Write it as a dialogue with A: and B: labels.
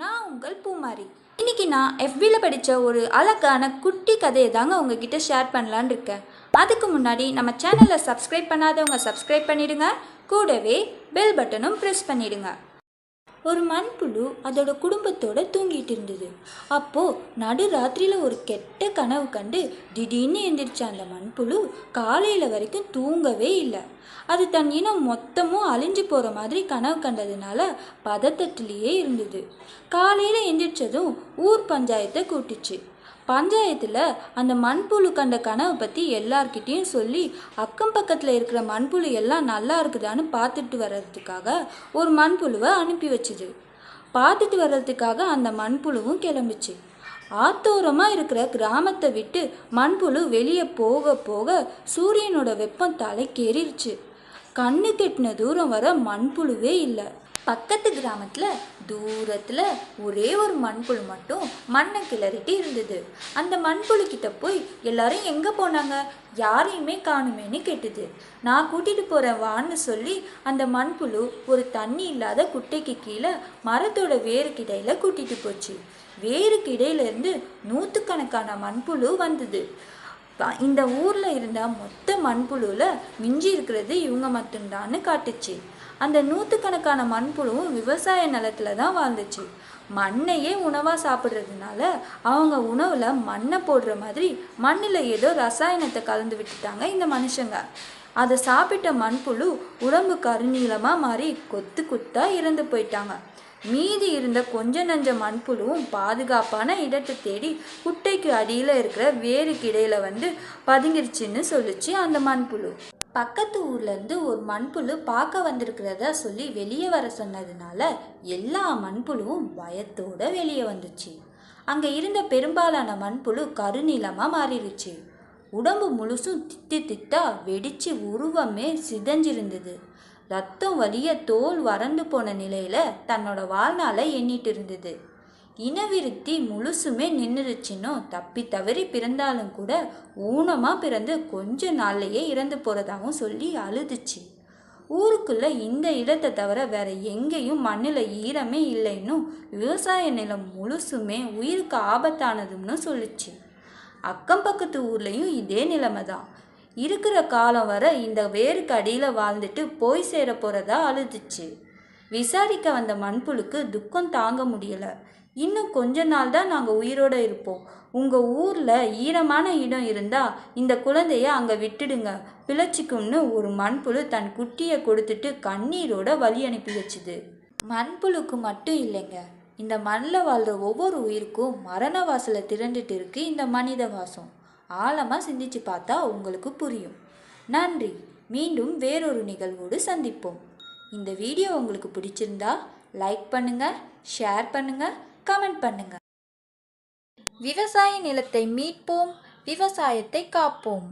A: நான் உங்கள் பூமாரி. இன்னைக்கு நான் எஃபியில் படித்த ஒரு அழகான குட்டி கதையை தாங்க உங்ககிட்ட ஷேர் பண்ணலான்னு இருக்கேன். அதுக்கு முன்னாடி நம்ம சேனலை சப்ஸ்கிரைப் பண்ணாதவங்க சப்ஸ்கிரைப் பண்ணிடுங்க. கூடவே பெல் பட்டனும் ப்ரெஸ் பண்ணிடுங்க. ஒரு மண்புழு அதோட குடும்பத்தோட தூங்கிட்டு இருந்தது. அப்போது நடுராத்திரியில் ஒரு கெட்ட கனவு கண்டு திடீர்னு எந்திரிச்ச அந்த மண்புழு காலையில் வரைக்கும் தூங்கவே இல்லை. அது தன் இனம் மொத்தமும் அழிஞ்சு போகிற மாதிரி கனவு கண்டதுனால பதட்டத்திலேயே இருந்தது. காலையில் எந்திரிச்சதும் ஊர் பஞ்சாயத்தை கூட்டிச்சு. பஞ்சாயத்தில் அந்த மண்புழு கண்ட கனவை பற்றி எல்லார்கிட்டையும் சொல்லி அக்கம் பக்கத்தில் இருக்கிற மண்புழு எல்லாம் நல்லா இருக்குதான்னு பார்த்துட்டு வர்றதுக்காக ஒரு மண்புழுவை அனுப்பி வச்சுது. பார்த்துட்டு வர்றதுக்காக அந்த மண்புழுவும் கிளம்பிச்சு. ஆத்தோரமாக இருக்கிற கிராமத்தை விட்டு மண்புழு வெளியே போக போக சூரியனோட வெப்பம் தலைக்கேறிடுச்சு. கண்ணு கெட்டின தூரம் வர மண்புழுவே இல்லை. பக்கத்து கிராமத்தில் தூரத்தில் ஒரே ஒரு மண்புழு மட்டும் மண்ணை கிளறிட்டு இருந்தது. அந்த மண்புழு கிட்ட போய் எல்லாரும் எங்கே போனாங்க, யாரையுமே காணுமேன்னு கேட்டுது. நான் கூட்டிகிட்டு போகிறேன் வான்னு சொல்லி அந்த மண்புழு ஒரு தண்ணி இல்லாத குட்டைக்கு கீழே மரத்தோட வேருக்கிடையில் கூட்டிகிட்டு போச்சு. வேருக்கிடையிலேருந்து நூற்றுக்கணக்கான மண்புழு வந்தது. இந்த ஊரில் இருந்த மொத்த மண்புழுவில் மிஞ்சி இருக்கிறது இவங்க மட்டும்தான்னு காட்டுச்சு. அந்த நூற்றுக்கணக்கான மண்புழுவும் விவசாய நிலத்தில் தான் வாழ்ந்துச்சு. மண்ணையே உணவாக சாப்பிட்றதுனால அவங்க உணவில் மண்ணை போடுற மாதிரி மண்ணில் ஏதோ ரசாயனத்தை கலந்து விட்டுட்டாங்க இந்த மனுஷங்க. அதை சாப்பிட்ட மண்புழு உடம்பு கருநீளமாக மாறி கொத்து கொத்தாக இறந்து போயிட்டாங்க. மீதி இருந்த கொஞ்ச நஞ்ச மண்புழுவும் பாதுகாப்பான இடத்தை தேடி குட்டைக்கு அடியில் இருக்கிற வேருக்கு இடையில வந்து பதுங்கிருச்சுன்னு சொல்லிச்சு அந்த மண்புழு. பக்கத்து ஊர்லேருந்து ஒரு மண்புழு பார்க்க வந்திருக்கிறதா சொல்லி வெளியே வர சொன்னதுனால எல்லா மண்புழுவும் பயத்தோட வெளியே வந்துச்சு. அங்கே இருந்த பெரும்பாலான மண்புழு கருநீளமாக மாறிடுச்சு. உடம்பு முழுசும் திட்டு திட்டா வெடிச்சு உருவமே சிதைஞ்சிருந்தது. ரத்தம் வலிய தோல் வறண்டு போன நிலையில தன்னோட வாழ்நாளை எண்ணிட்டு இருந்தது. இனவிருத்தி முழுசுமே நின்றுச்சுன்னும் தப்பி தவறி பிறந்தாலும் கூட ஊனமாக பிறந்து கொஞ்ச நாள்லையே இறந்து போகிறதாகவும் சொல்லி அழுதுச்சு. ஊருக்குள்ளே இந்த இடத்தை தவிர வேற எங்கேயும் மண்ணில் ஈரமே இல்லைன்னும் விவசாய நிலம் முழுசுமே உயிருக்கு ஆபத்தானதுன்னு சொல்லிச்சு. அக்கம் பக்கத்து ஊர்லேயும் இதே நிலைமை தான். இருக்கிற காலம் வர இந்த வேருக்கு அடியில் வாழ்ந்துட்டு போய் சேர போகிறதா அழுதுச்சு. விசாரிக்க வந்த மண்புழுக்கு துக்கம் தாங்க முடியலை. இன்னும் கொஞ்ச நாள் தான் நாங்கள் உயிரோடு இருப்போம். உங்கள் ஊரில் ஈரமான இடம் இருந்தால் இந்த குழந்தைய அங்கே விட்டுடுங்க, பிழைச்சிக்கும்னு ஒரு மண்புழு தன் குட்டியை கொடுத்துட்டு கண்ணீரோட வழி அனுப்பி வச்சுது. மண்புழுக்கு மட்டும் இல்லைங்க, இந்த மண்ணில் வாழ்கிற ஒவ்வொரு உயிருக்கும் மரண வாசலை திரண்டுட்டு இருக்கு இந்த மனித வாசம். ஆழமாக சிந்திச்சு பார்த்தா உங்களுக்கு புரியும். நன்றி. மீண்டும் வேறொரு நிகழ்வோடு சந்திப்போம். இந்த வீடியோ உங்களுக்கு பிடிச்சிருந்தா லைக் பண்ணுங்க, ஷேர் பண்ணுங்க, கமெண்ட் பண்ணுங்க. விவசாய நிலத்தை மீட்போம், விவசாயத்தை காப்போம்.